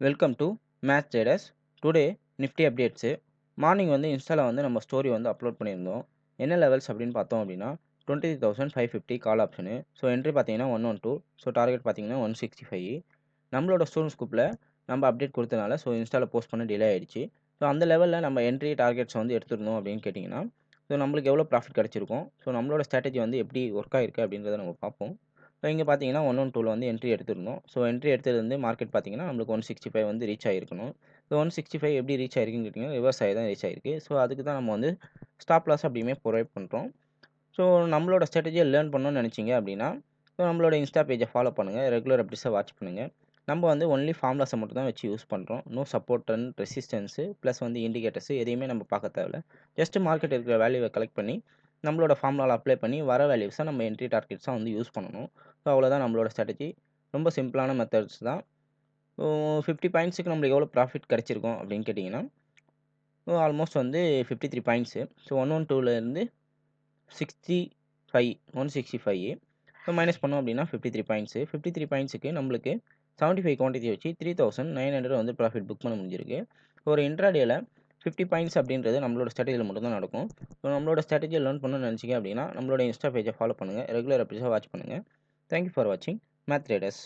Welcome to maths traders. Today Nifty updates. Morning வந்து இன்ஸ்டால வந்து நம்ம ஸ்டோரி வந்து அப்லோட் பண்ணியிருந்தோம். என்ன லெவல்ஸ் அப்படின்னு பார்த்தோம் அப்படின்னா 23,550 கால் ஆப்ஷனு. ஸோ என்ட்ரி பார்த்தீங்கன்னா 112. ஸோ டார்கெட் பார்த்தீங்கன்னா 165. நம்மளோட ஸ்டூடெண்ட்ஸ் குரூப்பில் நம்ம அப்டேட் கொடுத்தனால ஸோ இன்ஸ்டால போஸ்ட் பண்ண டிலே ஆயிடுச்சு. ஸோ அந்த லெவலில் நம்ம என்ட்ரி டார்கெட்ஸ் வந்து எடுத்துருந்தோம் அப்படின்னு கேட்டிங்கன்னா ஸோ நம்மளுக்கு எவ்வளோ ப்ராஃபிட் கிடச்சிருக்கும், ஸோ நம்மளோட ஸ்ட்ராட்டஜி வந்து எப்படி ஒர்க் ஆகிருக்கு அப்படின்றத நம்ம பார்ப்போம். ஸோ இங்கே பார்த்தீங்கன்னா 112 வந்து என்ட்ரி எடுத்திருந்தோம். ஸோ என்ட்ரி எடுத்தது வந்து மார்க்கெட் பார்த்தீங்கன்னா நம்மளுக்கு 165 வந்து ரீச் ஆகிருக்கணும். ஸோ 165 எப்படி ரீச் ஆயிருக்குன்னு கேட்டிங்கன்னா ரிவர்ஸ் ஆகி தான் ரீச் ஆயிருக்கு. ஸோ அதுக்கு தான் நம்ம வந்து ஸ்டாப் லாஸ் அப்படியுமே ப்ரொவைட் பண்ணுறோம். ஸோ நம்மளோட ஸ்ட்ராட்டஜியை லேர்ன் பண்ணணும்னு நினச்சிங்க அப்படின்னா ஸோ நம்மளோட இன்ஸ்டா பேஜை ஃபாலோ பண்ணுங்கள், ரெகுலர் அப்டேட்ஸை வாட்ச் பண்ணுங்கள். நம்ம வந்து ஒன்லி ஃபார்முலாஸை மட்டும் தான் வச்சு யூஸ் பண்ணுறோம். No support and resistance plus வந்து இண்டிகேட்டர்ஸு எதையுமே நம்ம பார்க்க தேவையில்ல. ஜஸ்ட் மார்க்கெட் இருக்கிற வேல்யூவை கலெக்ட் பண்ணி நம்மளோட ஃபார்முலாவில் அப்ளை பண்ணி வர வேல்யூஸை நம்ம என்ட்ரி டார்கெட்ஸாக வந்து யூஸ் பண்ணணும். ஸோ அவ்வளோதான் நம்மளோட ஸ்ட்ராட்டஜி. ரொம்ப சிம்பிளான மெத்தட்ஸ் தான். ஸோ 50 பாயிண்ட்ஸுக்கு நம்மளுக்கு எவ்வளோ ப்ராஃபிட் கிடச்சிருக்கும் அப்படின்னு கேட்டிங்கன்னா ஆல்மோஸ்ட் வந்து 53 பாயிண்ட்ஸு. ஸோ 112லேருந்து 165 ஸோ மைனஸ் பண்ணோம் அப்படின்னா 53 பாயிண்ட்ஸு. 53 பாயிண்ட்ஸுக்கு நம்மளுக்கு 75 குவான்டிட்டி வச்சு 3,900 வந்து ப்ராஃபிட் புக் பண்ண முடிஞ்சிருக்கு. ஒரு இன்ட்ராடேல 50 பாயிண்ட்ஸ் அப்படின்றது நம்மளோட ஸ்ட்ராட்டஜியில் மட்டும் தான் நடக்கும். ஸோ நம்மளோட ஸ்ட்ராட்டஜியை லேர்ன் பண்ணணும்னு நினச்சிங்க அப்படின்னா நம்மளோட இன்ஸ்டா பேஜை ஃபாலோ பண்ணுங்கள், ரெகுலர் அப்டேட்ஸாக வாட்ச் பண்ணுங்கள். தேங்க்யூ ஃபார் வாட்சிங் மேத் ட்ரேடர்ஸ்.